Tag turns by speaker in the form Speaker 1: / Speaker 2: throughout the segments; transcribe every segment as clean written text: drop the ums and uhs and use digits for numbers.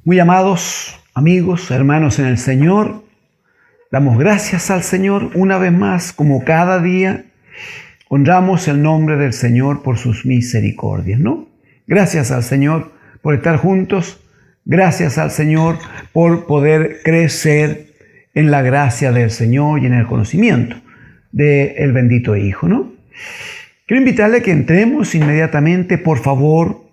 Speaker 1: Muy amados amigos, hermanos en el Señor, damos gracias al Señor una vez más, como cada día. Honramos el nombre del Señor por sus misericordias, ¿no? Gracias al Señor por estar juntos. Gracias al Señor por poder crecer en la gracia del Señor y en el conocimiento del bendito Hijo, ¿no? Quiero invitarle a que entremos inmediatamente, por favor,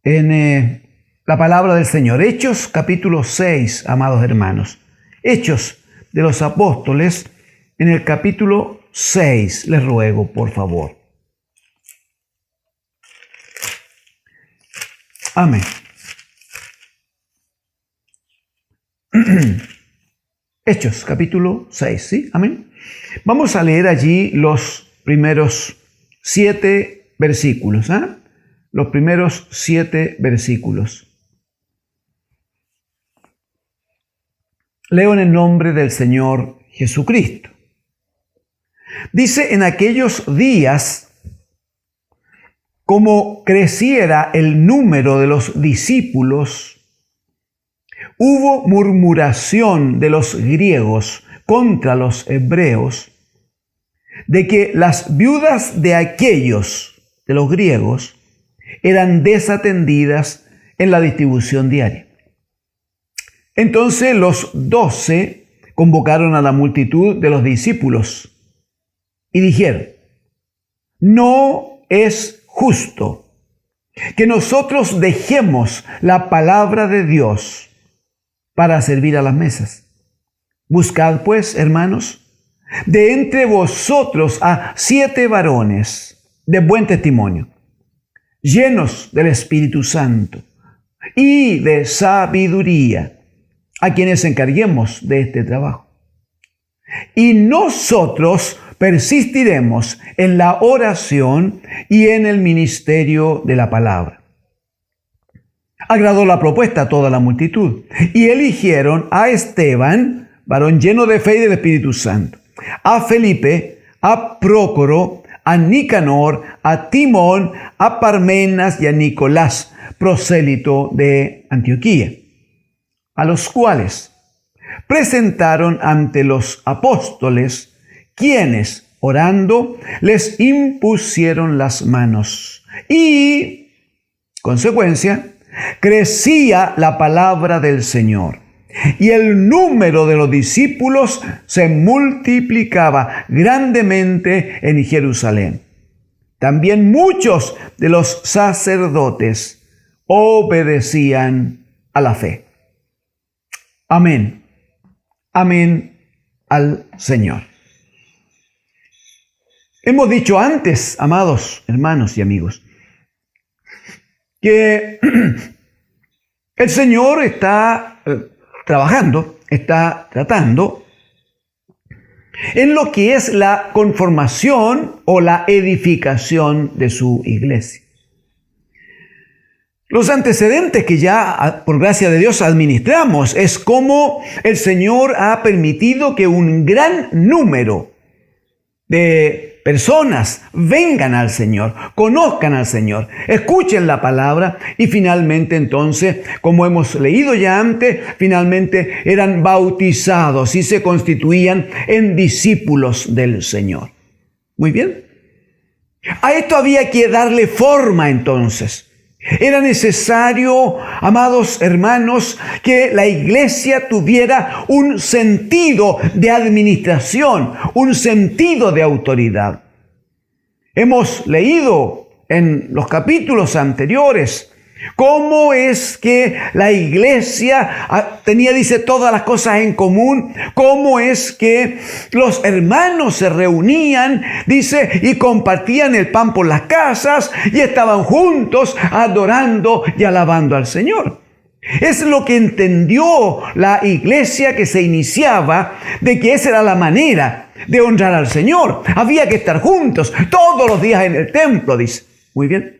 Speaker 1: en la palabra del Señor. Hechos capítulo 6, amados hermanos. Hechos de los Apóstoles, en el capítulo 6, les ruego, por favor. Amén. Hechos, capítulo 6, ¿sí? Amén. Vamos a leer allí los primeros 7 versículos, ¿ah? Los primeros 7 versículos. Leo en el nombre del Señor Jesucristo. Dice: en aquellos días, como creciera el número de los discípulos, hubo murmuración de los griegos contra los hebreos, de que las viudas de aquellos, de los griegos, eran desatendidas en la distribución diaria. Entonces los 12 convocaron a la multitud de los discípulos y dijeron: no es justo que nosotros dejemos la palabra de Dios para servir a las mesas. Buscad pues, hermanos, de entre vosotros a 7 varones de buen testimonio, llenos del Espíritu Santo y de sabiduría, a quienes encarguemos de este trabajo. Y nosotros persistiremos en la oración y en el ministerio de la palabra. Agradó la propuesta a toda la multitud, y eligieron a Esteban, varón lleno de fe y del Espíritu Santo, a Felipe, a Prócoro, a Nicanor, a Timón, a Parmenas y a Nicolás, prosélito de Antioquía, a los cuales presentaron ante los apóstoles, quienes, orando, les impusieron las manos. Y, consecuencia, crecía la palabra del Señor, y el número de los discípulos se multiplicaba grandemente en Jerusalén. También muchos de los sacerdotes obedecían a la fe. Amén. Amén al Señor. Hemos dicho antes, amados hermanos y amigos, que el Señor está trabajando, está tratando en lo que es la conformación o la edificación de su iglesia. Los antecedentes que ya, por gracia de Dios, administramos es cómo el Señor ha permitido que un gran número de personas vengan al Señor, conozcan al Señor, escuchen la palabra y finalmente entonces, como hemos leído ya antes, finalmente eran bautizados y se constituían en discípulos del Señor. Muy bien. A esto había que darle forma entonces. Era necesario, amados hermanos, que la iglesia tuviera un sentido de administración, un sentido de autoridad. Hemos leído en los capítulos anteriores cómo es que la iglesia tenía, dice, todas las cosas en común, cómo es que los hermanos se reunían, dice, y compartían el pan por las casas y estaban juntos adorando y alabando al Señor. Es lo que entendió la iglesia que se iniciaba, de que esa era la manera de honrar al Señor. Había que estar juntos todos los días en el templo, dice. Muy bien.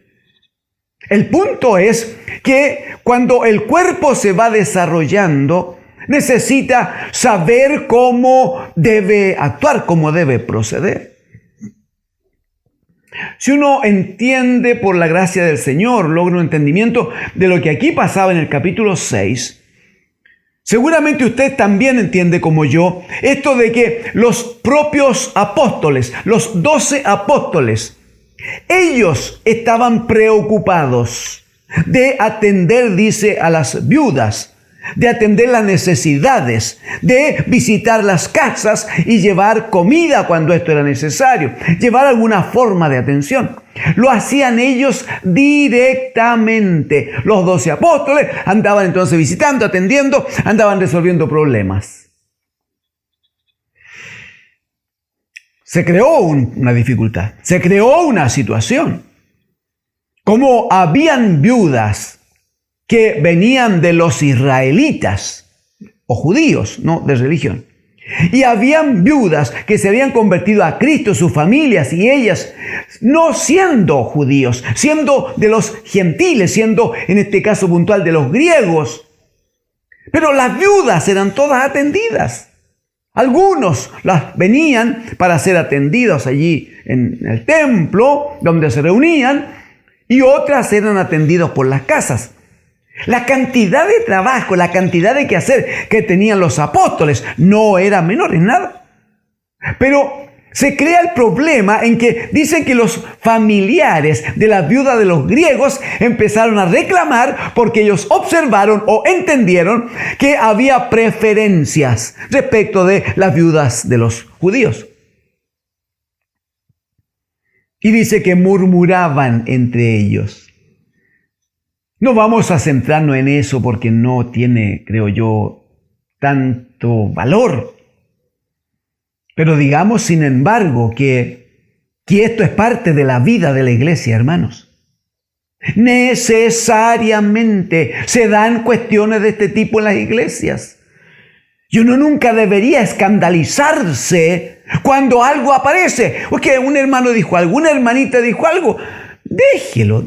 Speaker 1: El punto es que cuando el cuerpo se va desarrollando, necesita saber cómo debe actuar, cómo debe proceder. Si uno entiende por la gracia del Señor, logra un entendimiento de lo que aquí pasaba en el capítulo 6, seguramente usted también entiende como yo esto de que los propios apóstoles, los 12 apóstoles, ellos estaban preocupados de atender, dice, a las viudas, de atender las necesidades, de visitar las casas y llevar comida cuando esto era necesario, llevar alguna forma de atención. Lo hacían ellos directamente. Los 12 apóstoles andaban entonces visitando, atendiendo, andaban resolviendo problemas. Se creó una dificultad, se creó una situación. Como habían viudas que venían de los israelitas o judíos, no de religión, y habían viudas que se habían convertido a Cristo, sus familias y ellas, no siendo judíos, siendo de los gentiles, siendo en este caso puntual de los griegos, pero las viudas eran todas atendidas. Algunos las venían para ser atendidos allí en el templo donde se reunían y otras eran atendidos por las casas. La cantidad de trabajo, la cantidad de quehacer que tenían los apóstoles no era menor en nada. Pero se crea el problema en que dicen que los familiares de la viuda de los griegos empezaron a reclamar porque ellos observaron o entendieron que había preferencias respecto de las viudas de los judíos. Y dice que murmuraban entre ellos. No vamos a centrarnos en eso porque no tiene, creo yo, tanto valor. Pero digamos, sin embargo, que esto es parte de la vida de la iglesia, hermanos. Necesariamente se dan cuestiones de este tipo en las iglesias. Y uno nunca debería escandalizarse cuando algo aparece. O que un hermano dijo algo, una hermanita dijo algo. Déjelo.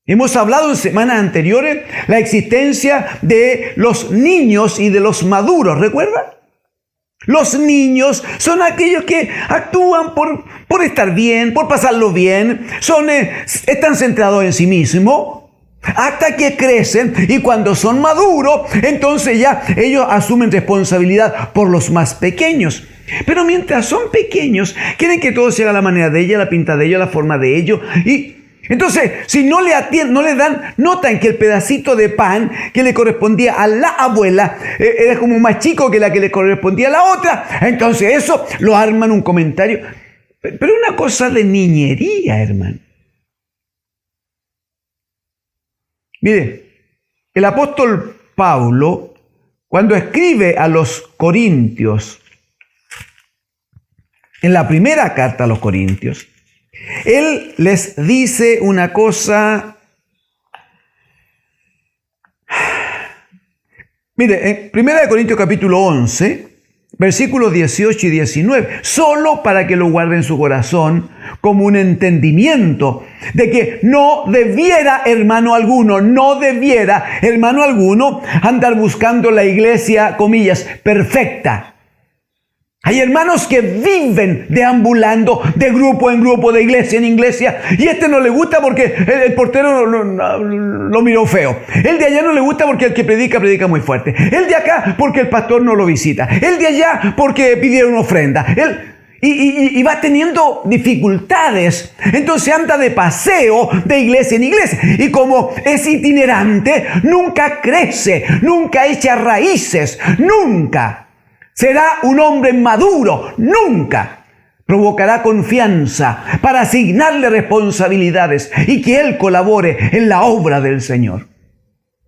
Speaker 1: Hemos hablado en semanas anteriores la existencia de los niños y de los maduros, ¿recuerda? Los niños son aquellos que actúan por estar bien, por pasarlo bien, están centrados en sí mismos, hasta que crecen y cuando son maduros, entonces ya ellos asumen responsabilidad por los más pequeños. Pero mientras son pequeños, quieren que todo se haga a la manera de ella, la pinta de ellos, la forma de ellos y entonces, si no le dan, notan que el pedacito de pan que le correspondía a la abuela era como más chico que la que le correspondía a la otra. Entonces eso lo arman un comentario. Pero una cosa de niñería, hermano. Mire, el apóstol Pablo, cuando escribe a los Corintios, en la primera carta a los Corintios, él les dice una cosa. Mire, en 1 Corintios capítulo 11, versículos 18 y 19, solo para que lo guarde en su corazón como un entendimiento de que no debiera hermano alguno andar buscando la iglesia, comillas, perfecta. Hay hermanos que viven deambulando de grupo en grupo, de iglesia en iglesia, y no le gusta porque el portero lo miró feo. El de allá no le gusta porque el que predica muy fuerte. El de acá porque el pastor no lo visita. El de allá porque pidieron ofrenda. Y va teniendo dificultades. Entonces anda de paseo de iglesia en iglesia. Y como es itinerante, nunca crece, nunca echa raíces, nunca será un hombre maduro, nunca provocará confianza para asignarle responsabilidades y que él colabore en la obra del Señor.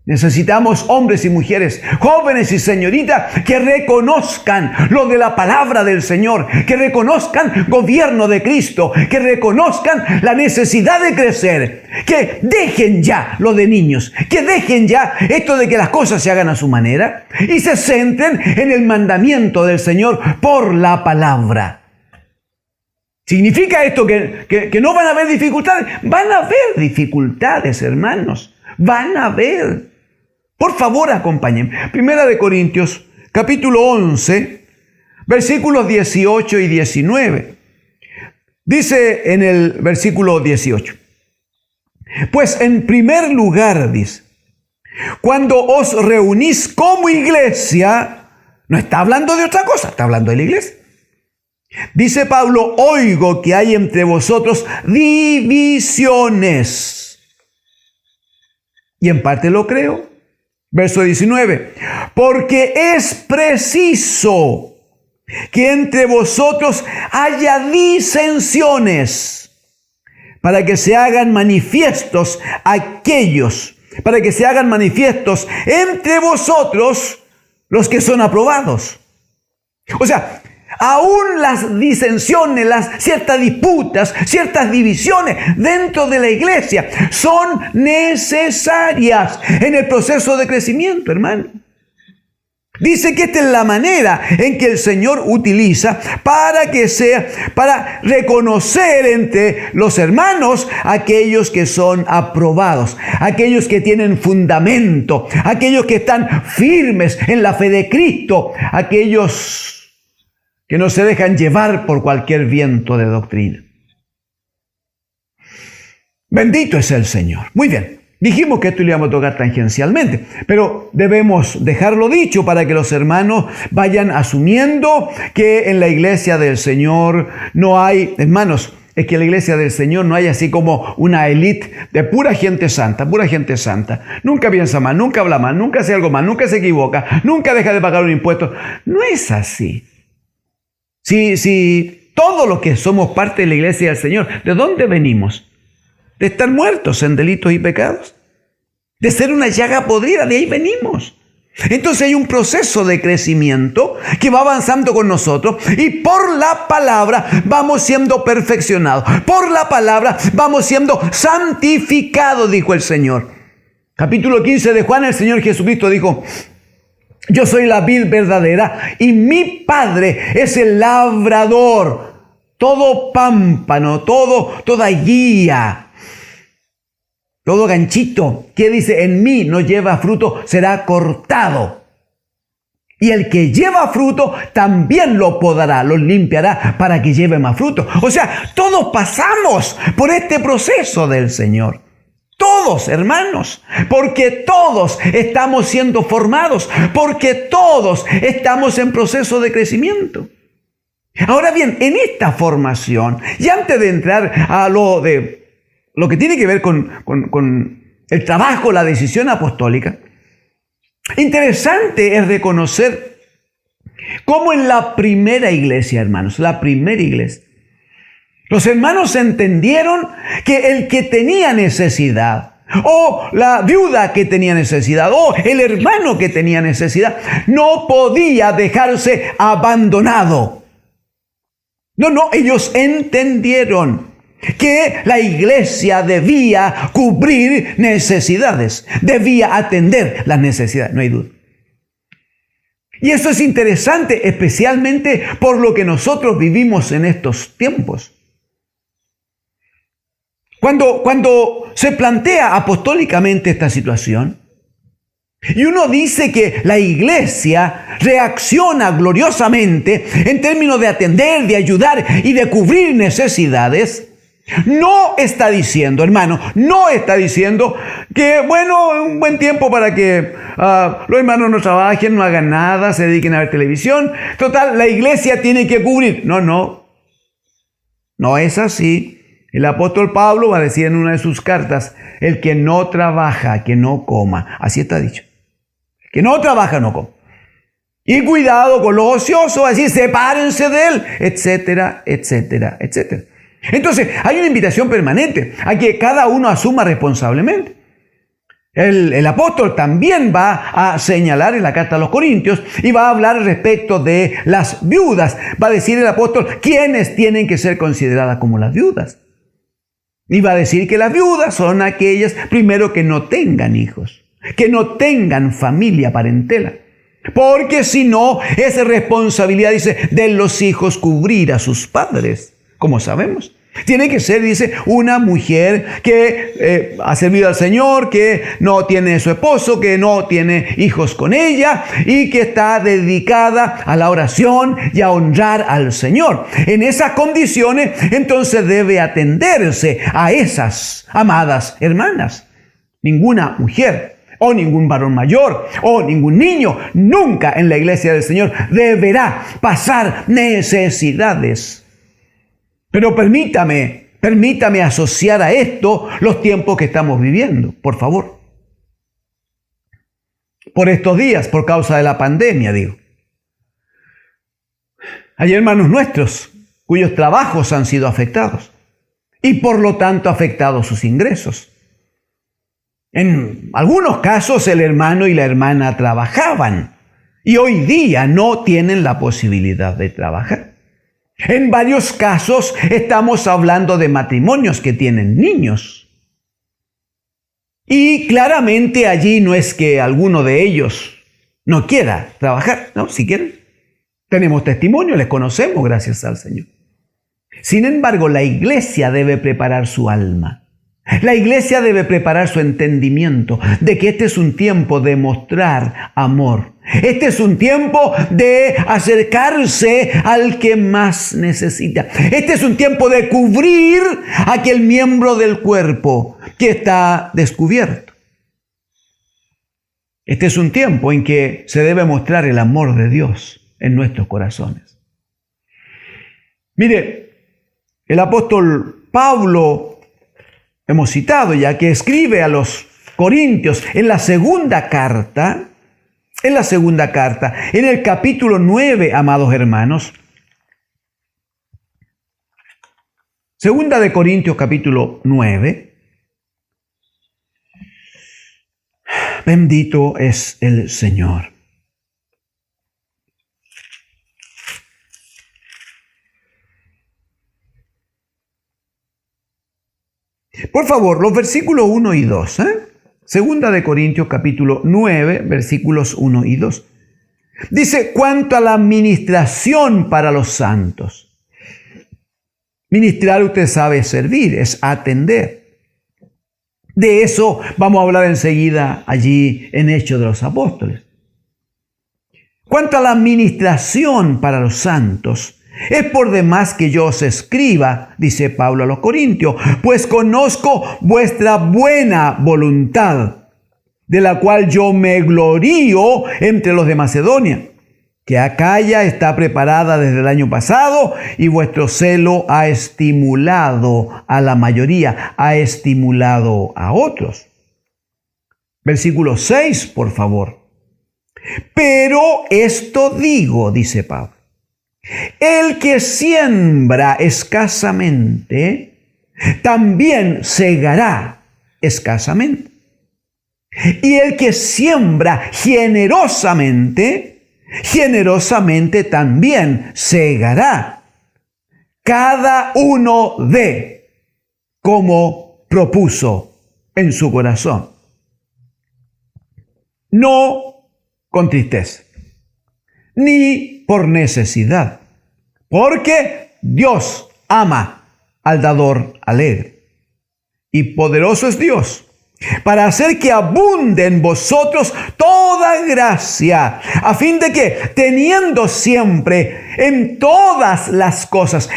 Speaker 1: Necesitamos hombres y mujeres, jóvenes y señoritas, que reconozcan lo de la palabra del Señor, que reconozcan gobierno de Cristo, que reconozcan la necesidad de crecer, que dejen ya lo de niños, que dejen ya esto de que las cosas se hagan a su manera y se centren en el mandamiento del Señor por la palabra. ¿Significa esto que no van a haber dificultades? Van a haber dificultades, hermanos. Van a haber. Por favor, acompáñenme. 1 Corintios, capítulo 11, versículos 18 y 19. Dice en el versículo 18, pues en primer lugar, dice, cuando os reunís como iglesia, no está hablando de otra cosa, está hablando de la iglesia. Dice Pablo, oigo que hay entre vosotros divisiones. Y en parte lo creo. Verso 19, porque es preciso que entre vosotros haya disensiones para que se hagan manifiestos entre vosotros los que son aprobados. O sea, aún las disensiones, las ciertas disputas, ciertas divisiones dentro de la iglesia son necesarias en el proceso de crecimiento, hermano. Dice que esta es la manera en que el Señor utiliza para reconocer entre los hermanos aquellos que son aprobados, aquellos que tienen fundamento, aquellos que están firmes en la fe de Cristo, aquellos que no se dejan llevar por cualquier viento de doctrina. Bendito es el Señor. Muy bien. Dijimos que esto lo íbamos a tocar tangencialmente, pero debemos dejarlo dicho para que los hermanos vayan asumiendo que en la iglesia del Señor no hay, hermanos, es que en la iglesia del Señor no hay así como una élite de pura gente santa, Nunca piensa mal, nunca habla mal, nunca hace algo mal, nunca se equivoca, nunca deja de pagar un impuesto. No es así. Si todos los que somos parte de la iglesia del Señor, ¿de dónde venimos? De estar muertos en delitos y pecados, de ser una llaga podrida, de ahí venimos. Entonces hay un proceso de crecimiento que va avanzando con nosotros y por la palabra vamos siendo perfeccionados, por la palabra vamos siendo santificados, dijo el Señor. Capítulo 15 de Juan, el Señor Jesucristo dijo, yo soy la vid verdadera y mi Padre es el labrador. Todo pámpano, toda guía, todo ganchito que dice en mí no lleva fruto será cortado. Y el que lleva fruto también lo podará, lo limpiará para que lleve más fruto. O sea, todos pasamos por este proceso del Señor. Todos, hermanos, porque todos estamos siendo formados, porque todos estamos en proceso de crecimiento. Ahora bien, en esta formación, y antes de entrar a lo que tiene que ver con el trabajo, la decisión apostólica, interesante es reconocer cómo en la primera iglesia, hermanos, los hermanos entendieron que el que tenía necesidad, o la viuda que tenía necesidad, o el hermano que tenía necesidad, no podía dejarse abandonado. No, ellos entendieron que la iglesia debía cubrir necesidades, debía atender las necesidades, no hay duda. Y eso es interesante, especialmente por lo que nosotros vivimos en estos tiempos. Cuando se plantea apostólicamente esta situación, y uno dice que la iglesia reacciona gloriosamente en términos de atender, de ayudar y de cubrir necesidades, no está diciendo, hermano, que, bueno, un buen tiempo para que los hermanos no trabajen, no hagan nada, se dediquen a ver televisión. Total, la iglesia tiene que cubrir. No es así. El apóstol Pablo va a decir en una de sus cartas, el que no trabaja, que no coma. Así está dicho. El que no trabaja, no coma. Y cuidado con los ociosos, así sepárense de él, etcétera, etcétera, etcétera. Entonces, hay una invitación permanente a que cada uno asuma responsablemente. El apóstol también va a señalar en la carta a los Corintios y va a hablar respecto de las viudas. Va a decir el apóstol quiénes tienen que ser consideradas como las viudas. Y va a decir que las viudas son aquellas, primero, que no tengan hijos, que no tengan familia, parentela. Porque si no, es responsabilidad, dice, de los hijos cubrir a sus padres, como sabemos. Tiene que ser, dice, una mujer que ha servido al Señor, que no tiene su esposo, que no tiene hijos con ella y que está dedicada a la oración y a honrar al Señor. En esas condiciones, entonces debe atenderse a esas amadas hermanas. Ninguna mujer o ningún varón mayor o ningún niño nunca en la iglesia del Señor deberá pasar necesidades. Pero permítame asociar a esto los tiempos que estamos viviendo, por favor. Por estos días, por causa de la pandemia, digo. Hay hermanos nuestros cuyos trabajos han sido afectados y por lo tanto afectados sus ingresos. En algunos casos el hermano y la hermana trabajaban y hoy día no tienen la posibilidad de trabajar. En varios casos estamos hablando de matrimonios que tienen niños. Y claramente allí no es que alguno de ellos no quiera trabajar, ¿no? Si quieren. Tenemos testimonio, les conocemos, gracias al Señor. Sin embargo, la iglesia debe preparar su alma. La iglesia debe preparar su entendimiento de que este es un tiempo de mostrar amor. Este es un tiempo de acercarse al que más necesita. Este es un tiempo de cubrir a aquel miembro del cuerpo que está descubierto. Este es un tiempo en que se debe mostrar el amor de Dios en nuestros corazones. Mire, el apóstol Pablo, hemos citado ya, que escribe a los Corintios en la segunda carta, en el capítulo 9, amados hermanos. Segunda de Corintios, capítulo 9. Bendito es el Señor. Por favor, los versículos 1 y 2. Segunda de Corintios capítulo 9, versículos 1 y 2. Dice, cuanto a la ministración para los santos. Ministrar, usted sabe, servir, es atender. De eso vamos a hablar enseguida allí en Hechos de los Apóstoles. Cuanto a la ministración para los santos, es por demás que yo os escriba, dice Pablo a los Corintios, pues conozco vuestra buena voluntad, de la cual yo me glorío entre los de Macedonia, que Acaya está preparada desde el año pasado y vuestro celo ha estimulado a la mayoría, ha estimulado a otros. Versículo 6, por favor. Pero esto digo, dice Pablo. El que siembra escasamente, también segará escasamente. Y el que siembra generosamente, generosamente también segará. Cada uno dé como propuso en su corazón. No con tristeza, ni por necesidad, porque Dios ama al dador alegre. Y poderoso es Dios para hacer que abunde en vosotros toda gracia, a fin de que, teniendo siempre en todas las cosas,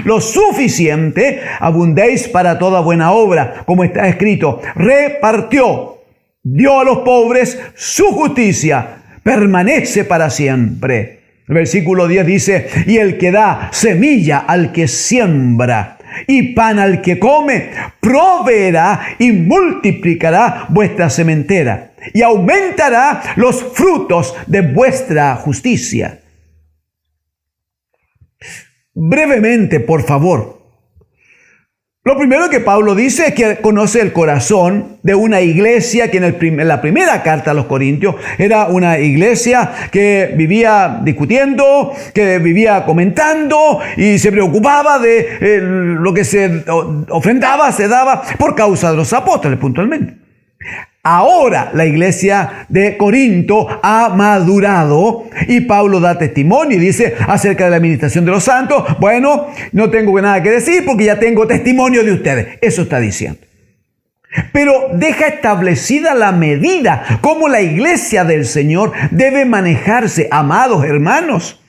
Speaker 1: lo suficiente, abundéis para toda buena obra, como está escrito, repartió, dio a los pobres su justicia, permanece para siempre. El versículo 10 dice, y el que da semilla al que siembra y pan al que come, proveerá y multiplicará vuestra sementera y aumentará los frutos de vuestra justicia. Brevemente, por favor. Lo primero que Pablo dice es que conoce el corazón de una iglesia que en la primera carta a los Corintios era una iglesia que vivía discutiendo, que vivía comentando y se preocupaba de lo que se ofrendaba, se daba por causa de los apóstoles puntualmente. Ahora la iglesia de Corinto ha madurado y Pablo da testimonio y dice acerca de la administración de los santos, bueno, no tengo nada que decir porque ya tengo testimonio de ustedes. Eso está diciendo. Pero deja establecida la medida cómo la iglesia del Señor debe manejarse, amados hermanos,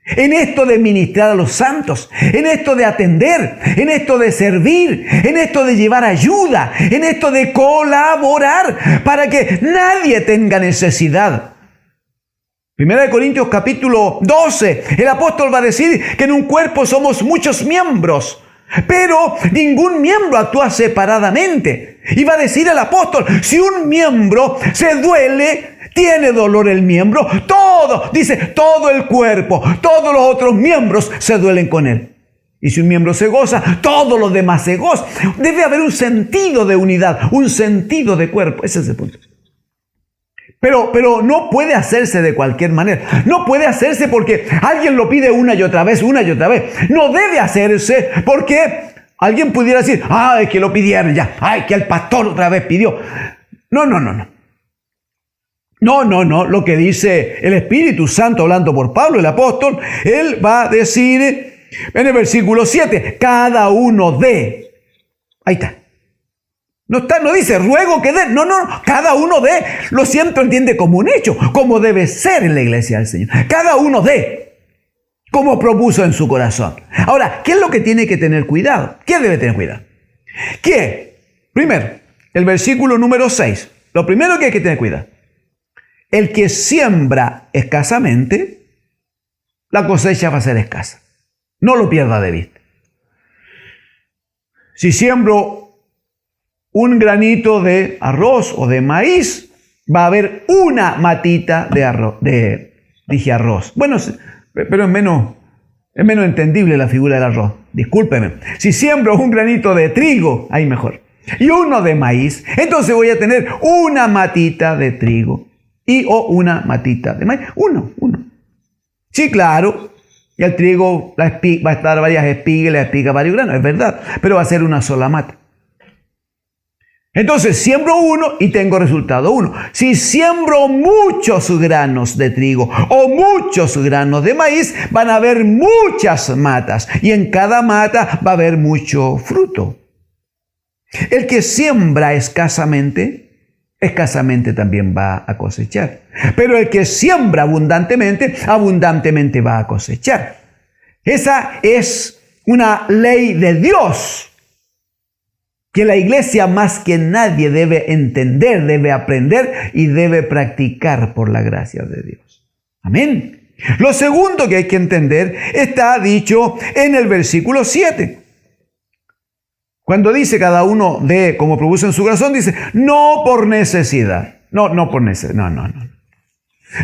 Speaker 1: en esto de ministrar a los santos, en esto de atender, en esto de servir, en esto de llevar ayuda, en esto de colaborar para que nadie tenga necesidad. 1 Corintios capítulo 12, el apóstol va a decir que en un cuerpo somos muchos miembros, pero ningún miembro actúa separadamente. Y va a decir el apóstol, si un miembro se duele, tiene dolor el miembro, todo el cuerpo, todos los otros miembros se duelen con él. Y si un miembro se goza, todos los demás se gozan. Debe haber un sentido de unidad, un sentido de cuerpo. Ese es el punto. Pero no puede hacerse de cualquier manera. No puede hacerse porque alguien lo pide una y otra vez. No debe hacerse porque alguien pudiera decir, es que lo pidieron ya. Que el pastor otra vez pidió. No. No, lo que dice el Espíritu Santo hablando por Pablo, el apóstol, él va a decir en el versículo 7, cada uno dé. Ahí está. No dice ruego que dé, no, cada uno dé. Lo siento, entiende como un hecho, como debe ser en la iglesia del Señor. Cada uno dé, como propuso en su corazón. Ahora, ¿qué es lo que tiene que tener cuidado? ¿Qué debe tener cuidado? Primero, el versículo número 6, lo primero que hay que tener cuidado. El que siembra escasamente, la cosecha va a ser escasa. No lo pierda de vista. Si siembro un granito de arroz o de maíz, va a haber una matita de arroz. Dije arroz. Bueno, pero es menos entendible la figura del arroz. Discúlpeme. Si siembro un granito de trigo, ahí mejor. Y uno de maíz, entonces voy a tener una matita de trigo. O una matita de maíz. Uno. Sí, claro. Y el trigo va a estar varias espigas, la espiga varios granos, es verdad. Pero va a ser una sola mata. Entonces, siembro uno y tengo resultado uno. Si siembro muchos granos de trigo o muchos granos de maíz, van a haber muchas matas. Y en cada mata va a haber mucho fruto. El que siembra escasamente también va a cosechar. Pero el que siembra abundantemente va a cosechar. Esa es una ley de Dios que la iglesia más que nadie debe entender, debe aprender y debe practicar por la gracia de Dios. Amén. Lo segundo que hay que entender está dicho en el versículo 7. Cuando dice cada uno de como propuso en su corazón, dice, no por necesidad. No por necesidad.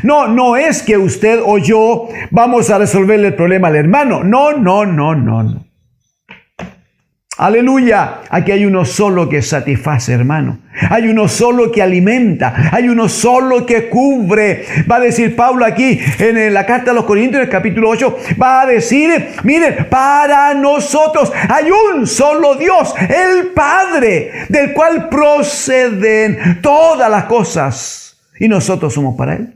Speaker 1: No es que usted o yo vamos a resolverle el problema al hermano. No. Aleluya. Aquí hay uno solo que satisface, hermano. Hay uno solo que alimenta. Hay uno solo que cubre. Va a decir Pablo aquí en la carta a los Corintios, en el capítulo 8, va a decir, miren, para nosotros hay un solo Dios, el Padre, del cual proceden todas las cosas. Y nosotros somos para Él.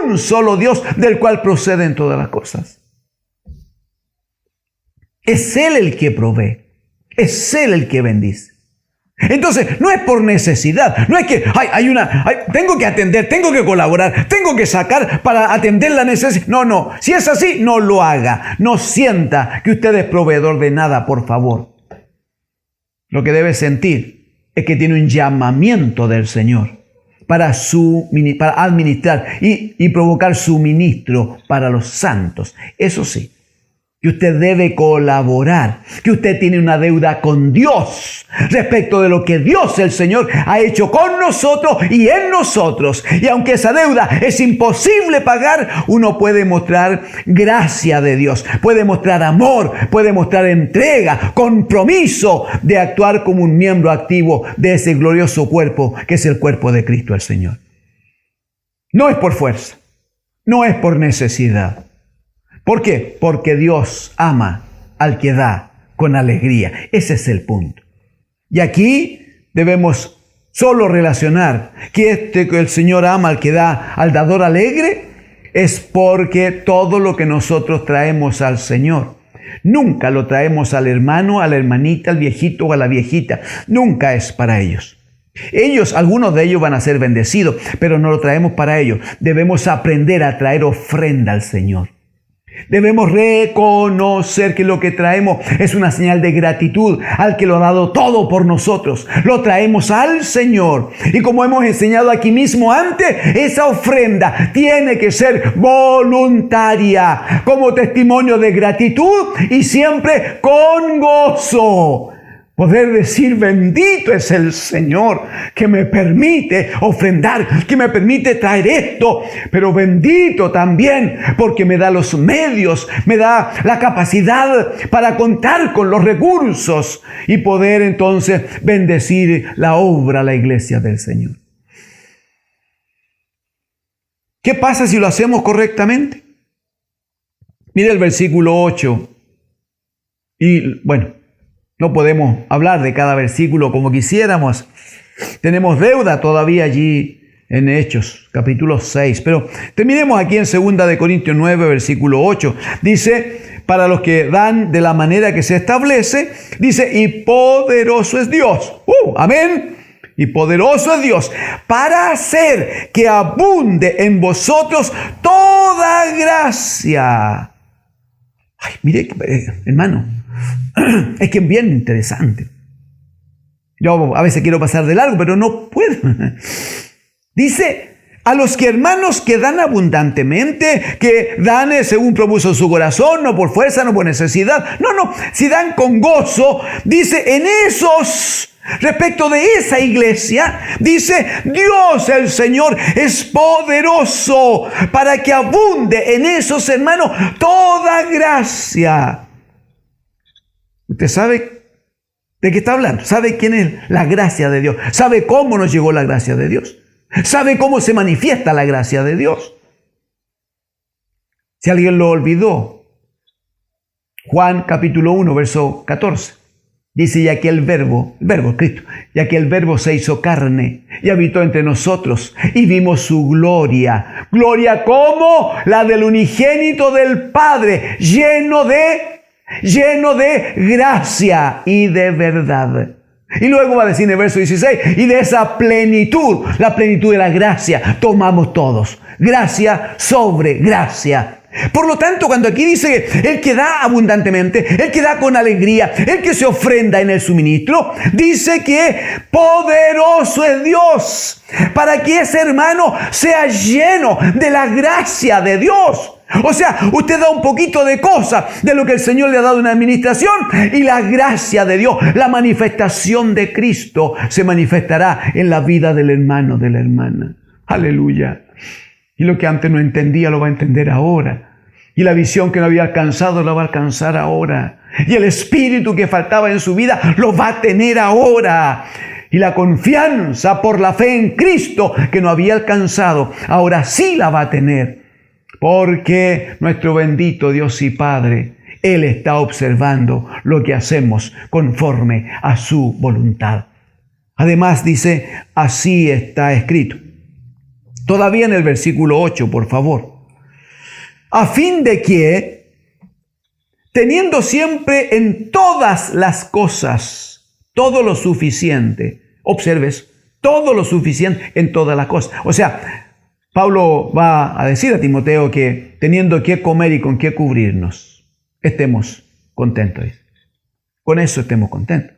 Speaker 1: Un solo Dios del cual proceden todas las cosas. Es Él el que provee. Es Él el que bendice. Entonces, no es por necesidad. No es que tengo que atender, tengo que colaborar, tengo que sacar para atender la necesidad. No. Si es así, no lo haga. No sienta que usted es proveedor de nada, por favor. Lo que debe sentir es que tiene un llamamiento del Señor para administrar y provocar suministro para los santos. Eso sí, que usted debe colaborar, que usted tiene una deuda con Dios respecto de lo que Dios, el Señor, ha hecho con nosotros y en nosotros. Y aunque esa deuda es imposible pagar, uno puede mostrar gracia de Dios, puede mostrar amor, puede mostrar entrega, compromiso de actuar como un miembro activo de ese glorioso cuerpo que es el cuerpo de Cristo el Señor. No es por fuerza, no es por necesidad. ¿Por qué? Porque Dios ama al que da con alegría. Ese es el punto. Y aquí debemos solo relacionar que el Señor ama al que da, al dador alegre, es porque todo lo que nosotros traemos al Señor, nunca lo traemos al hermano, a la hermanita, al viejito o a la viejita. Nunca es para ellos. Algunos de ellos van a ser bendecidos, pero no lo traemos para ellos. Debemos aprender a traer ofrenda al Señor. Debemos reconocer que lo que traemos es una señal de gratitud al que lo ha dado todo por nosotros. Lo traemos al Señor. Y como hemos enseñado aquí mismo antes, esa ofrenda tiene que ser voluntaria, como testimonio de gratitud y siempre con gozo. Poder decir, bendito es el Señor que me permite ofrendar, que me permite traer esto, pero bendito también porque me da los medios, me da la capacidad para contar con los recursos y poder entonces bendecir la obra, la iglesia del Señor. ¿Qué pasa si lo hacemos correctamente? Mire el versículo 8. Y bueno, no podemos hablar de cada versículo como quisiéramos. Tenemos deuda todavía allí en Hechos, capítulo 6. Pero terminemos aquí en 2 de Corintios 9, versículo 8. Dice, para los que dan de la manera que se establece, dice, y poderoso es Dios. Amén. Y poderoso es Dios para hacer que abunde en vosotros toda gracia. Ay, mire, hermano, es que es bien interesante. Yo a veces quiero pasar de largo, pero no puedo. Dice, a los que hermanos que dan abundantemente, que dan según propuso su corazón, no por fuerza, no por necesidad. No, si dan con gozo, dice, en esos, respecto de esa iglesia, dice, Dios el Señor es poderoso para que abunde en esos hermanos toda gracia. ¿Usted sabe de qué está hablando? ¿Sabe quién es la gracia de Dios? ¿Sabe cómo nos llegó la gracia de Dios? ¿Sabe cómo se manifiesta la gracia de Dios? Si alguien lo olvidó, Juan capítulo 1, verso 14. Dice, ya que el verbo Cristo, ya que el verbo se hizo carne y habitó entre nosotros y vimos su gloria. Gloria como la del unigénito del Padre, lleno de gracia y de verdad. Y luego va a decir en el verso 16, y de esa plenitud, la plenitud de la gracia, tomamos todos. Gracia sobre gracia. Por lo tanto, cuando aquí dice el que da abundantemente, el que da con alegría, el que se ofrenda en el suministro, dice que poderoso es Dios para que ese hermano sea lleno de la gracia de Dios. O sea, usted da un poquito de cosas de lo que el Señor le ha dado en administración y la gracia de Dios, la manifestación de Cristo se manifestará en la vida del hermano, de la hermana. Aleluya. Y lo que antes no entendía lo va a entender ahora. Y la visión que no había alcanzado la va a alcanzar ahora. Y el espíritu que faltaba en su vida lo va a tener ahora. Y la confianza por la fe en Cristo que no había alcanzado, ahora sí la va a tener. Porque nuestro bendito Dios y Padre, Él está observando lo que hacemos conforme a su voluntad. Además dice, así está escrito. Todavía en el versículo 8, por favor. A fin de que, teniendo siempre en todas las cosas todo lo suficiente, observes, todo lo suficiente en todas las cosas. O sea, Pablo va a decir a Timoteo que teniendo que comer y con qué cubrirnos, estemos contentos. Con eso estemos contentos.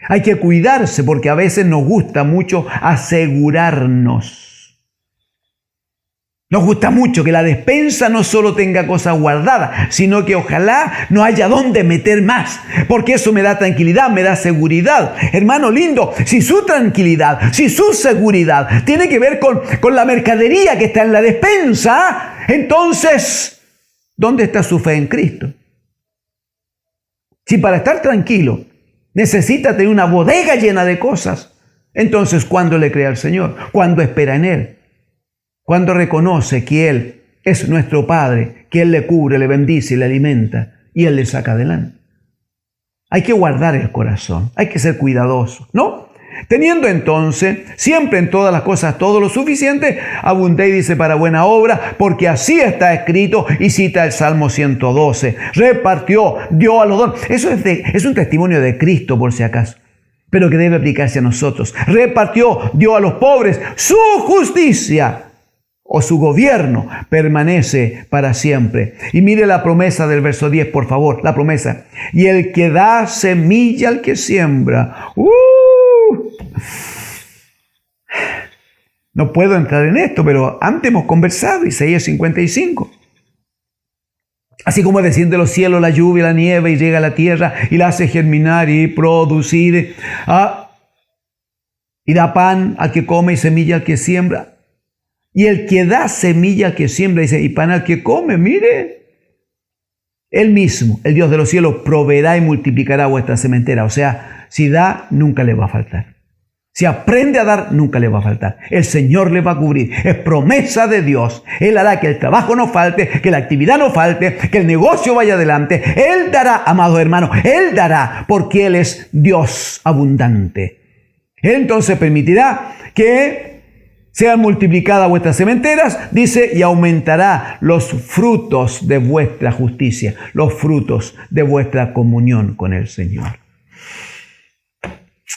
Speaker 1: Hay que cuidarse porque a veces nos gusta mucho asegurarnos. Nos gusta mucho que la despensa no solo tenga cosas guardadas, sino que ojalá no haya dónde meter más, porque eso me da tranquilidad, me da seguridad. Hermano lindo, si su tranquilidad, si su seguridad tiene que ver con la mercadería que está en la despensa, entonces, ¿dónde está su fe en Cristo? Si para estar tranquilo necesita tener una bodega llena de cosas, entonces ¿cuándo le cree al Señor? ¿Cuándo espera en Él? Cuando reconoce que Él es nuestro Padre, que Él le cubre, le bendice y le alimenta, y Él le saca adelante. Hay que guardar el corazón, hay que ser cuidadoso, ¿no? Teniendo entonces siempre en todas las cosas todo lo suficiente, abundéis, dice, para buena obra, porque así está escrito, y cita el Salmo 112. Repartió, dio a los dones. Eso es un testimonio de Cristo, por si acaso, pero que debe aplicarse a nosotros. Repartió, dio a los pobres. Su justicia o su gobierno permanece para siempre. Y mire la promesa del verso 10, por favor, la promesa. Y el que da semilla al que siembra. No puedo entrar en esto, pero antes hemos conversado, Isaías 55. Así como desciende de los cielos la lluvia y la nieve y llega a la tierra y la hace germinar y producir, y da pan al que come y semilla al que siembra. Y el que da semilla al que siembra, dice, y pan al que come, mire. Él mismo, el Dios de los cielos, proveerá y multiplicará vuestra sementera. O sea, si da, nunca le va a faltar. Si aprende a dar, nunca le va a faltar. El Señor le va a cubrir. Es promesa de Dios. Él hará que el trabajo no falte, que la actividad no falte, que el negocio vaya adelante. Él dará, amados hermanos, Él dará, porque Él es Dios abundante. Él entonces permitirá que sean multiplicadas vuestras sementeras, dice, y aumentará los frutos de vuestra justicia, los frutos de vuestra comunión con el Señor.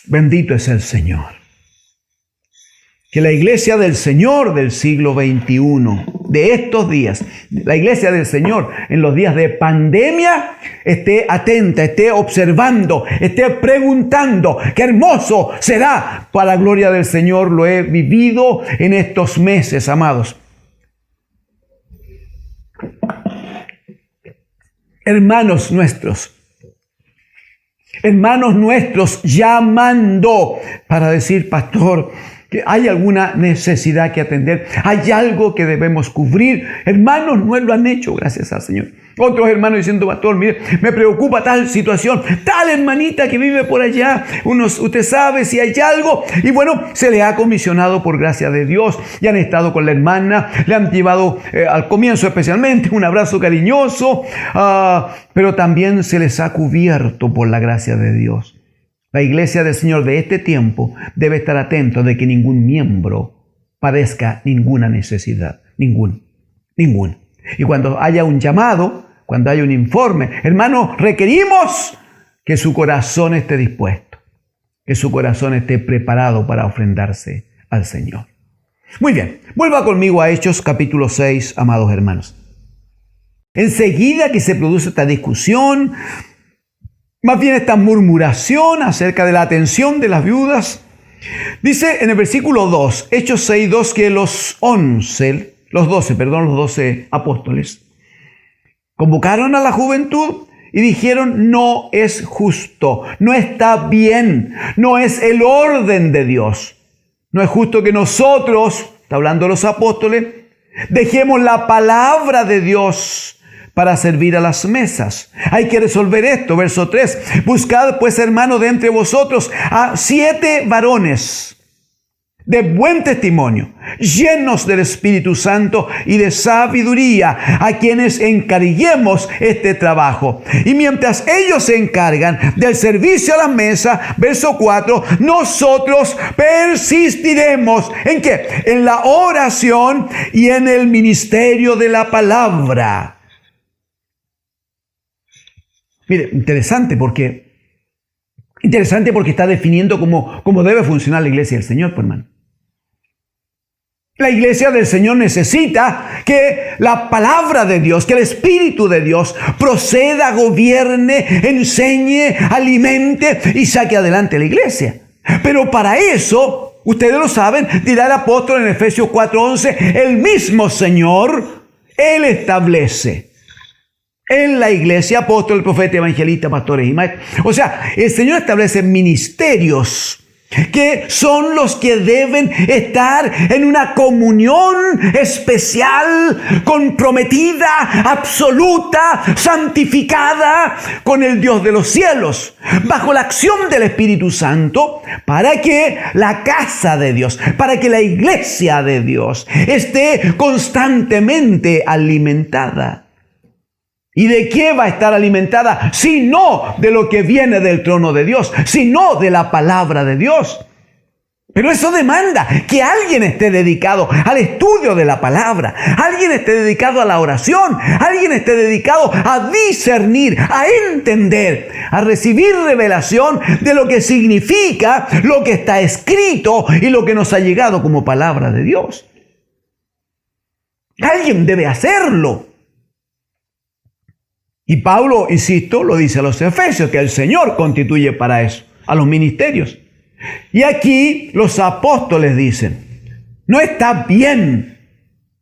Speaker 1: Bendito es el Señor. Que la iglesia del Señor del siglo XXI, de estos días, la iglesia del Señor en los días de pandemia, esté atenta, esté observando, esté preguntando. Qué hermoso será para la gloria del Señor. Lo he vivido en estos meses, amados. Hermanos nuestros llamando para decir, pastor, que hay alguna necesidad que atender, hay algo que debemos cubrir. Hermanos no lo han hecho, gracias al Señor. Otros hermanos diciendo, pastor, mire, me preocupa tal situación, tal hermanita que vive por allá, usted sabe si hay algo. Y bueno, se le ha comisionado por gracia de Dios, y han estado con la hermana, le han llevado al comienzo especialmente un abrazo cariñoso, pero también se les ha cubierto por la gracia de Dios. La iglesia del Señor de este tiempo debe estar atento de que ningún miembro padezca ninguna necesidad, ningún. Y cuando haya un llamado, cuando haya un informe, hermanos, requerimos que su corazón esté dispuesto, que su corazón esté preparado para ofrendarse al Señor. Muy bien, vuelva conmigo a Hechos capítulo 6, amados hermanos. Enseguida que se produce esta discusión, más bien esta murmuración acerca de la atención de las viudas, dice en el versículo 2, Hechos 6, 2, que los 12 apóstoles convocaron a la juventud y dijeron, no es justo, no está bien, no es el orden de Dios. No es justo que nosotros, está hablando los apóstoles, dejemos la palabra de Dios para servir a las mesas. Hay que resolver esto. Verso 3. Buscad pues, hermanos, de entre vosotros a 7 varones de buen testimonio, llenos del Espíritu Santo y de sabiduría, a quienes encarguemos este trabajo. Y mientras ellos se encargan del servicio a la mesa, verso 4, nosotros persistiremos. ¿En qué? En la oración y en el ministerio de la palabra. Mire, interesante porque está definiendo cómo debe funcionar la iglesia del Señor, pues, hermano. La iglesia del Señor necesita que la palabra de Dios, que el Espíritu de Dios proceda, gobierne, enseñe, alimente y saque adelante la iglesia. Pero para eso, ustedes lo saben, dirá el apóstol en Efesios 4:11, el mismo Señor, Él establece en la iglesia, apóstol, profeta, evangelista, pastores y maestros. O sea, el Señor establece ministerios que son los que deben estar en una comunión especial, comprometida, absoluta, santificada con el Dios de los cielos, bajo la acción del Espíritu Santo, para que la casa de Dios, para que la iglesia de Dios esté constantemente alimentada. ¿Y de qué va a estar alimentada? Si no de lo que viene del trono de Dios, sino de la palabra de Dios. Pero eso demanda que alguien esté dedicado al estudio de la palabra, alguien esté dedicado a la oración, alguien esté dedicado a discernir, a entender, a recibir revelación de lo que significa lo que está escrito y lo que nos ha llegado como palabra de Dios. Alguien debe hacerlo. Y Pablo, insisto, lo dice a los Efesios, que el Señor constituye para eso, a los ministerios. Y aquí los apóstoles dicen, no está bien,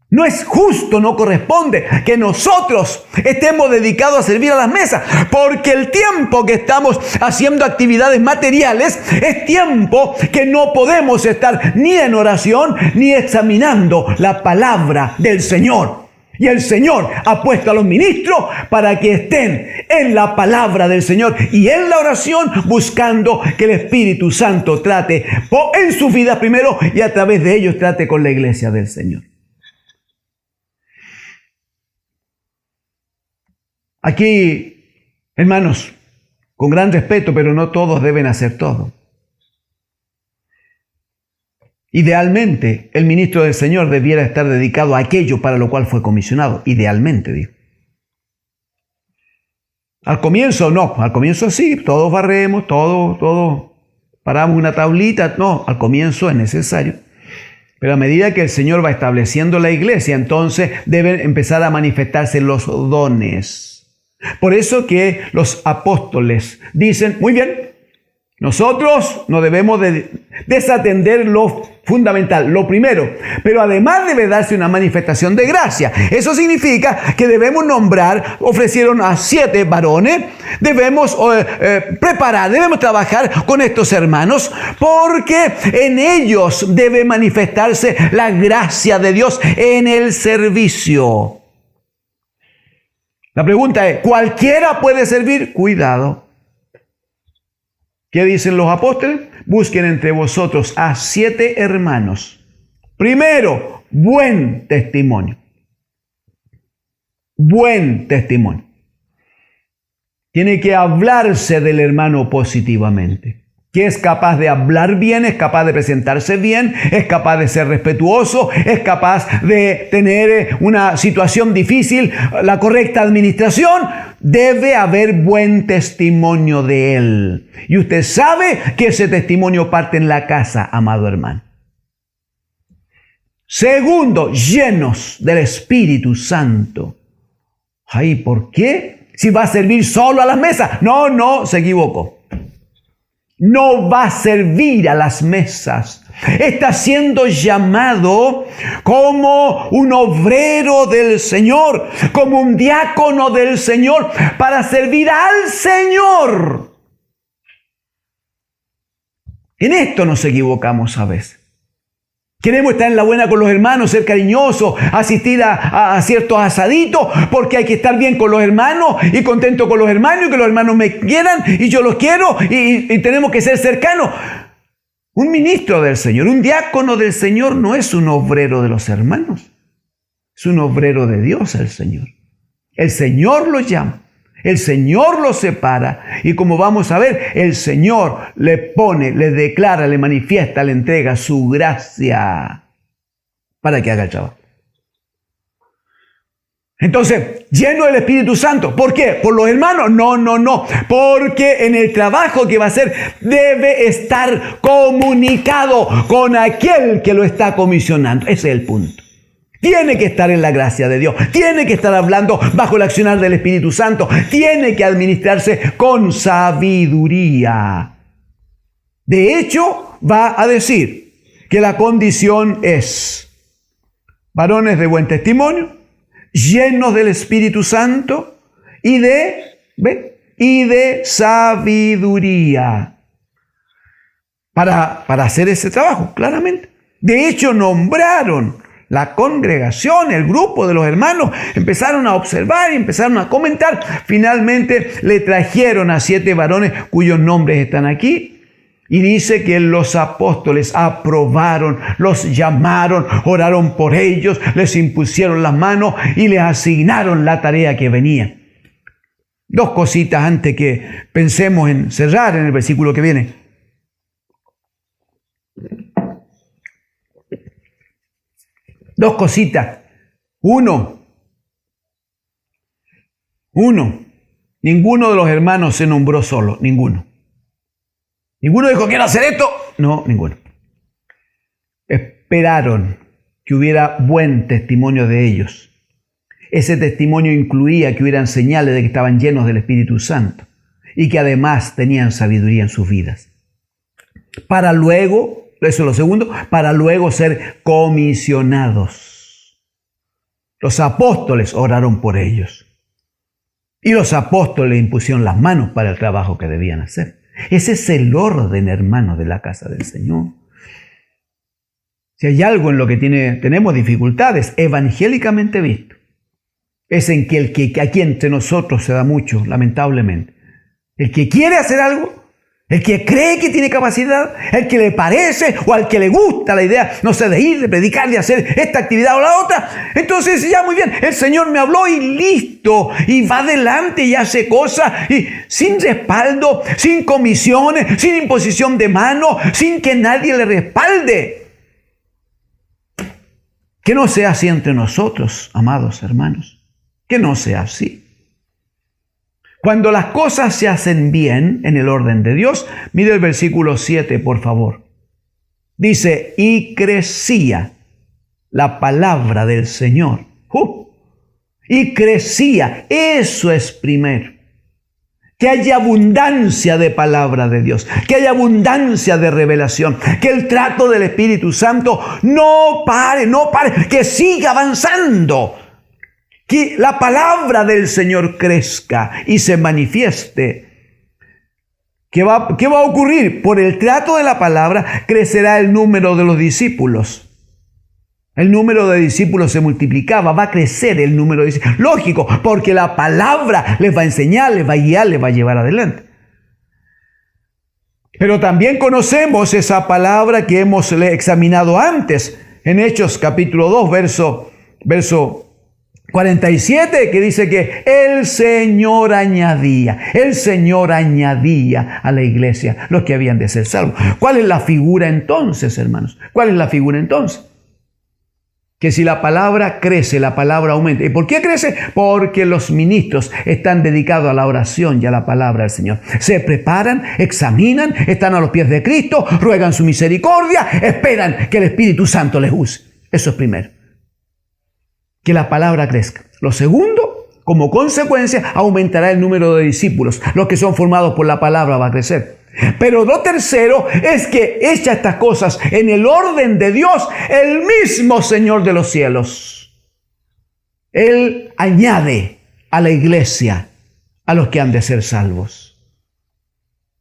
Speaker 1: no es justo, no corresponde que nosotros estemos dedicados a servir a las mesas, porque el tiempo que estamos haciendo actividades materiales es tiempo que no podemos estar ni en oración ni examinando la palabra del Señor. Y el Señor ha puesto a los ministros para que estén en la palabra del Señor y en la oración, buscando que el Espíritu Santo trate en sus vidas primero y a través de ellos trate con la iglesia del Señor. Aquí, hermanos, con gran respeto, pero no todos deben hacer todo. Idealmente, el ministro del Señor debiera estar dedicado a aquello para lo cual fue comisionado. Idealmente, digo. Al comienzo no, al comienzo sí, todos barremos, todos paramos una tablita. No, al comienzo es necesario. Pero a medida que el Señor va estableciendo la iglesia, entonces deben empezar a manifestarse los dones. Por eso que los apóstoles dicen, muy bien, nosotros no debemos desatender lo fundamental, lo primero, pero además debe darse una manifestación de gracia. Eso significa que debemos nombrar, ofrecieron a 7 varones, debemos preparar, debemos trabajar con estos hermanos, porque en ellos debe manifestarse la gracia de Dios en el servicio. La pregunta es, ¿cualquiera puede servir? Cuidado. ¿Qué dicen los apóstoles? Busquen entre vosotros a 7 hermanos. Primero, buen testimonio. Buen testimonio. Tiene que hablarse del hermano positivamente. Que es capaz de hablar bien, es capaz de presentarse bien, es capaz de ser respetuoso, es capaz de tener una situación difícil, la correcta administración. Debe haber buen testimonio de él. Y usted sabe que ese testimonio parte en la casa, amado hermano. Segundo, llenos del Espíritu Santo. Ay, ¿por qué? Si va a servir solo a las mesas. No, se equivocó. No va a servir a las mesas. Está siendo llamado como un obrero del Señor, como un diácono del Señor, para servir al Señor. En esto nos equivocamos a veces. Queremos estar en la buena con los hermanos, ser cariñosos, asistir a ciertos asaditos, porque hay que estar bien con los hermanos y contento con los hermanos y que los hermanos me quieran y yo los quiero y tenemos que ser cercanos. Un ministro del Señor, un diácono del Señor no es un obrero de los hermanos, es un obrero de Dios el Señor. El Señor lo llama. El Señor lo separa y como vamos a ver, el Señor le pone, le declara, le manifiesta, le entrega su gracia para que haga el trabajo. Entonces, lleno del Espíritu Santo. ¿Por qué? ¿Por los hermanos? No. Porque en el trabajo que va a hacer debe estar comunicado con aquel que lo está comisionando. Ese es el punto. Tiene que estar en la gracia de Dios, tiene que estar hablando bajo el accionar del Espíritu Santo, tiene que administrarse con sabiduría. De hecho, va a decir que la condición es varones de buen testimonio, llenos del Espíritu Santo y de sabiduría para hacer ese trabajo, claramente. De hecho, nombraron la congregación, el grupo de los hermanos, empezaron a observar y empezaron a comentar. Finalmente le trajeron a 7 varones cuyos nombres están aquí. Y dice que los apóstoles aprobaron, los llamaron, oraron por ellos, les impusieron las manos y les asignaron la tarea que venía. 2 cositas antes que pensemos en cerrar en el versículo que viene. Dos cositas. Uno. Ninguno de los hermanos se nombró solo. Ninguno. Ninguno dijo, quiero hacer esto. No, ninguno. Esperaron que hubiera buen testimonio de ellos. Ese testimonio incluía que hubieran señales de que estaban llenos del Espíritu Santo y que además tenían sabiduría en sus vidas. Para luego, eso es lo segundo, para luego ser comisionados. Los apóstoles oraron por ellos. Y los apóstoles impusieron las manos para el trabajo que debían hacer. Ese es el orden, hermanos, de la casa del Señor. Si hay algo en lo que tenemos dificultades, evangélicamente visto, es en que aquí entre nosotros se da mucho, lamentablemente. El que quiere hacer algo, el que cree que tiene capacidad, el que le parece o al que le gusta la idea, no sé, de ir, de predicar, de hacer esta actividad o la otra. Entonces ya muy bien, el Señor me habló y listo. Y va adelante y hace cosas y sin respaldo, sin comisiones, sin imposición de mano, sin que nadie le respalde. Que no sea así entre nosotros, amados hermanos. Que no sea así. Cuando las cosas se hacen bien en el orden de Dios, mire el versículo 7, por favor. Dice, y crecía la palabra del Señor. Y crecía, eso es primero. Que haya abundancia de palabra de Dios, que haya abundancia de revelación, que el trato del Espíritu Santo no pare, que siga avanzando. Que la palabra del Señor crezca y se manifieste. ¿Qué va a ocurrir? Por el trato de la palabra crecerá el número de los discípulos. El número de discípulos se multiplicaba, va a crecer el número de discípulos. Lógico, porque la palabra les va a enseñar, les va a guiar, les va a llevar adelante. Pero también conocemos esa palabra que hemos examinado antes, en Hechos capítulo 2, verso 47, que dice que el Señor añadía a la iglesia los que habían de ser salvos. ¿Cuál es la figura entonces, hermanos? ¿Cuál es la figura entonces? Que si la palabra crece, la palabra aumenta. ¿Y por qué crece? Porque los ministros están dedicados a la oración y a la palabra del Señor. Se preparan, examinan, están a los pies de Cristo, ruegan su misericordia, esperan que el Espíritu Santo les use. Eso es primero. Que la palabra crezca. Lo segundo, como consecuencia, aumentará el número de discípulos. Los que son formados por la palabra va a crecer. Pero lo tercero es que hecha estas cosas en el orden de Dios, el mismo Señor de los cielos, Él añade a la iglesia a los que han de ser salvos.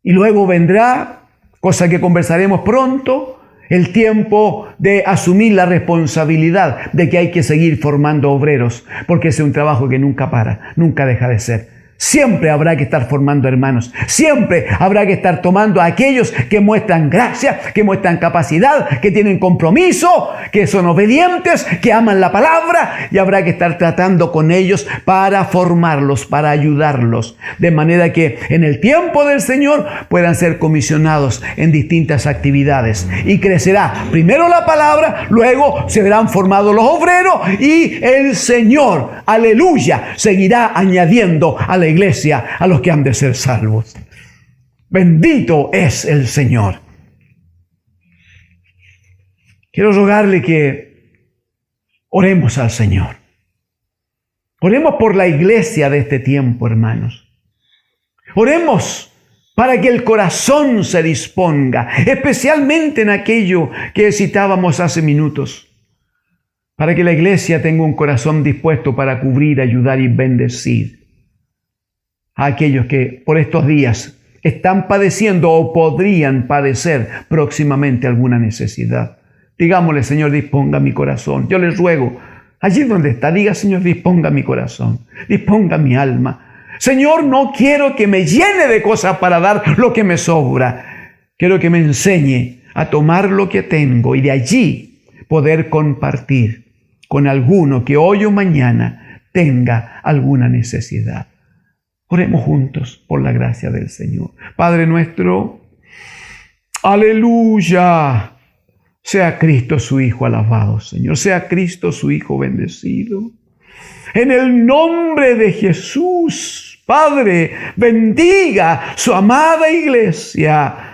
Speaker 1: Y luego vendrá, cosa que conversaremos pronto, el tiempo de asumir la responsabilidad de que hay que seguir formando obreros, porque ese es un trabajo que nunca para, nunca deja de ser. Siempre habrá que estar formando hermanos. Siempre habrá que estar tomando a aquellos que muestran gracia, que muestran capacidad, que tienen compromiso, que son obedientes, que aman la palabra, y habrá que estar tratando con ellos para formarlos, para ayudarlos, de manera que en el tiempo del Señor puedan ser comisionados en distintas actividades. Y crecerá primero la palabra, luego se verán formados los obreros y el Señor, aleluya, seguirá añadiendo a la iglesia a los que han de ser salvos. Bendito es el Señor. Quiero rogarle que oremos al Señor. Oremos por la iglesia de este tiempo, hermanos. Oremos para que el corazón se disponga, especialmente en aquello que citábamos hace minutos, para que la iglesia tenga un corazón dispuesto para cubrir, ayudar y bendecir a aquellos que por estos días están padeciendo o podrían padecer próximamente alguna necesidad. Digámosle, Señor, disponga mi corazón. Yo les ruego, allí donde está, diga, Señor, disponga mi corazón, disponga mi alma. Señor, no quiero que me llene de cosas para dar lo que me sobra. Quiero que me enseñe a tomar lo que tengo y de allí poder compartir con alguno que hoy o mañana tenga alguna necesidad. Oremos juntos por la gracia del Señor. Padre nuestro, aleluya. Sea Cristo su Hijo alabado, Señor. Sea Cristo su Hijo bendecido. En el nombre de Jesús, Padre, bendiga su amada iglesia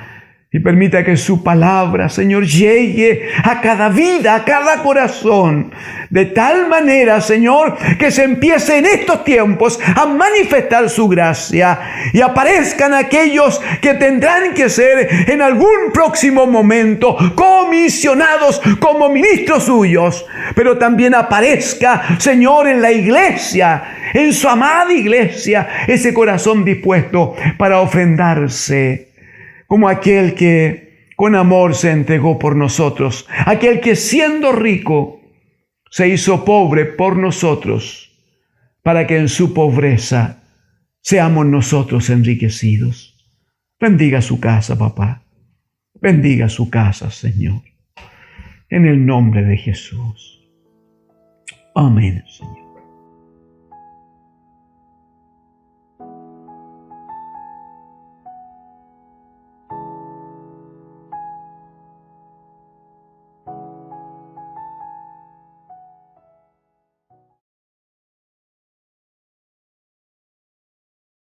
Speaker 1: y permita que su palabra, Señor, llegue a cada vida, a cada corazón, de tal manera, Señor, que se empiece en estos tiempos a manifestar su gracia y aparezcan aquellos que tendrán que ser en algún próximo momento comisionados como ministros suyos, pero también aparezca, Señor, en la iglesia, en su amada iglesia, ese corazón dispuesto para ofrendarse, como aquel que con amor se entregó por nosotros, aquel que siendo rico se hizo pobre por nosotros, para que en su pobreza seamos nosotros enriquecidos. Bendiga su casa, papá. Bendiga su casa, Señor. En el nombre de Jesús. Amén, Señor.